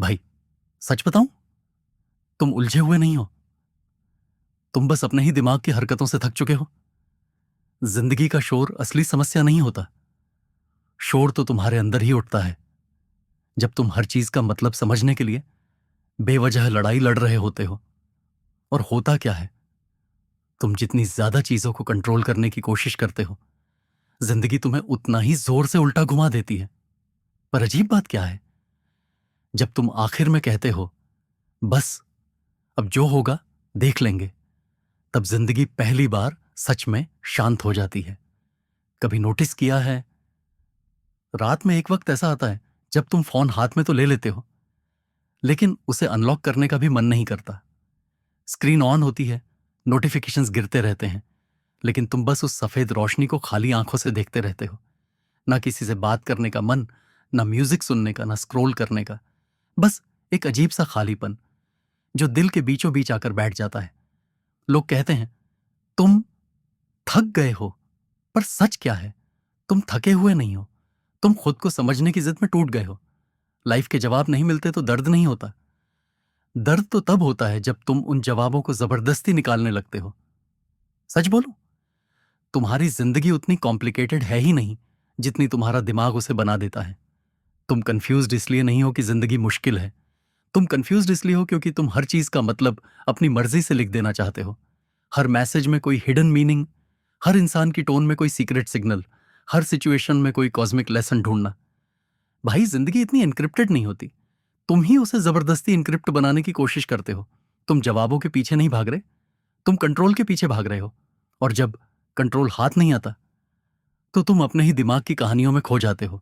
भाई, सच बताऊं, तुम उलझे हुए नहीं हो। तुम बस अपने ही दिमाग की हरकतों से थक चुके हो। जिंदगी का शोर असली समस्या नहीं होता। शोर तो तुम्हारे अंदर ही उठता है जब तुम हर चीज का मतलब समझने के लिए बेवजह लड़ाई लड़ रहे होते हो। और होता क्या है, तुम जितनी ज्यादा चीजों को कंट्रोल करने की कोशिश करते हो, जिंदगी तुम्हें उतना ही जोर से उल्टा घुमा देती है। पर अजीब बात क्या है, जब तुम आखिर में कहते हो बस अब जो होगा देख लेंगे, तब जिंदगी पहली बार सच में शांत हो जाती है। कभी नोटिस किया है, रात में एक वक्त ऐसा आता है जब तुम फोन हाथ में तो ले लेते हो, लेकिन उसे अनलॉक करने का भी मन नहीं करता। स्क्रीन ऑन होती है, नोटिफिकेशंस गिरते रहते हैं, लेकिन तुम बस उस सफेद रोशनी को खाली आंखों से देखते रहते हो। ना किसी से बात करने का मन, ना म्यूजिक सुनने का, ना स्क्रॉल करने का। बस एक अजीब सा खालीपन जो दिल के बीचों बीच आकर बैठ जाता है। लोग कहते हैं तुम थक गए हो, पर सच क्या है, तुम थके हुए नहीं हो। तुम खुद को समझने की जिद में टूट गए हो। लाइफ के जवाब नहीं मिलते तो दर्द नहीं होता। दर्द तो तब होता है जब तुम उन जवाबों को जबरदस्ती निकालने लगते हो। सच बोलूं, तुम्हारी जिंदगी उतनी कॉम्प्लिकेटेड है ही नहीं जितनी तुम्हारा दिमाग उसे बना देता है। तुम कंफ्यूज्ड इसलिए नहीं हो कि जिंदगी मुश्किल है। तुम कंफ्यूज्ड इसलिए हो क्योंकि तुम हर चीज का मतलब अपनी मर्जी से लिख देना चाहते हो। हर मैसेज में कोई हिडन मीनिंग, हर इंसान की टोन में कोई सीक्रेट सिग्नल, हर सिचुएशन में कोई कॉस्मिक लेसन ढूंढना। भाई, जिंदगी इतनी एनक्रिप्टेड नहीं होती। तुम ही उसे जबरदस्ती इनक्रिप्ट बनाने की कोशिश करते हो। तुम जवाबों के पीछे नहीं भाग रहे, तुम कंट्रोल के पीछे भाग रहे हो। और जब कंट्रोल हाथ नहीं आता, तो तुम अपने ही दिमाग की कहानियों में खो जाते हो।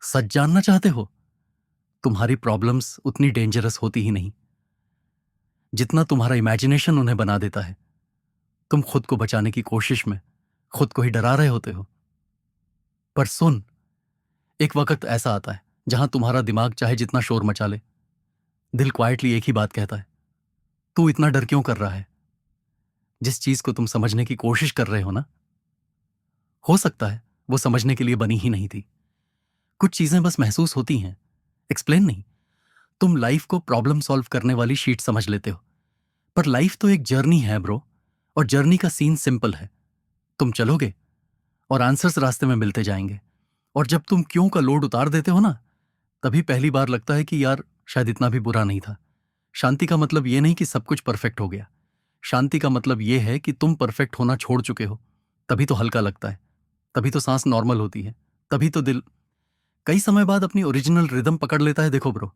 सच जानना चाहते हो, तुम्हारी प्रॉब्लम्स उतनी डेंजरस होती ही नहीं जितना तुम्हारा इमेजिनेशन उन्हें बना देता है। तुम खुद को बचाने की कोशिश में खुद को ही डरा रहे होते हो। पर सुन, एक वक्त ऐसा आता है जहां तुम्हारा दिमाग चाहे जितना शोर मचा ले, दिल क्वाइटली एक ही बात कहता है, तू इतना डर क्यों कर रहा है। जिस चीज को तुम समझने की कोशिश कर रहे हो ना, हो सकता है वो समझने के लिए बनी ही नहीं थी। कुछ चीजें बस महसूस होती हैं, एक्सप्लेन नहीं। तुम लाइफ को प्रॉब्लम सॉल्व करने वाली शीट समझ लेते हो, पर लाइफ तो एक जर्नी है ब्रो। और जर्नी का सीन सिंपल है। तुम चलोगे और आंसर्स रास्ते में मिलते जाएंगे। और जब तुम क्यों का लोड उतार देते हो ना, तभी पहली बार लगता है कि यार शायद इतना भी बुरा नहीं था। शांति का मतलब यह नहीं कि सब कुछ परफेक्ट हो गया। शांति का मतलब यह है कि तुम परफेक्ट होना छोड़ चुके हो। तभी तो हल्का लगता है, तभी तो सांस नॉर्मल होती है, तभी तो दिल कई समय बाद अपनी ओरिजिनल रिदम पकड़ लेता है। देखो ब्रो,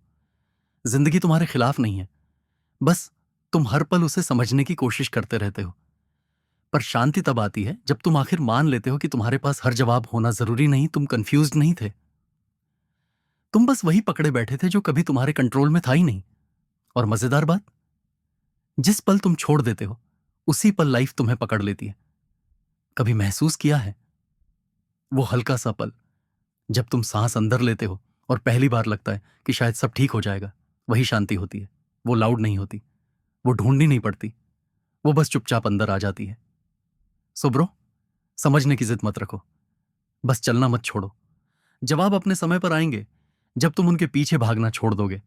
जिंदगी तुम्हारे खिलाफ नहीं है, बस तुम हर पल उसे समझने की कोशिश करते रहते हो। पर शांति तब आती है जब तुम आखिर मान लेते हो कि तुम्हारे पास हर जवाब होना जरूरी नहीं। तुम कंफ्यूज्ड नहीं थे, तुम बस वही पकड़े बैठे थे जो कभी तुम्हारे कंट्रोल में था ही नहीं। और मजेदार बात, जिस पल तुम छोड़ देते हो, उसी पल लाइफ तुम्हें पकड़ लेती है। कभी महसूस किया है वो हल्का सा पल जब तुम सांस अंदर लेते हो और पहली बार लगता है कि शायद सब ठीक हो जाएगा? वही शांति होती है। वो लाउड नहीं होती, वो ढूंढनी नहीं पड़ती, वो बस चुपचाप अंदर आ जाती है। सो ब्रो, समझने की जिद मत रखो, बस चलना मत छोड़ो। जवाब अपने समय पर आएंगे जब तुम उनके पीछे भागना छोड़ दोगे।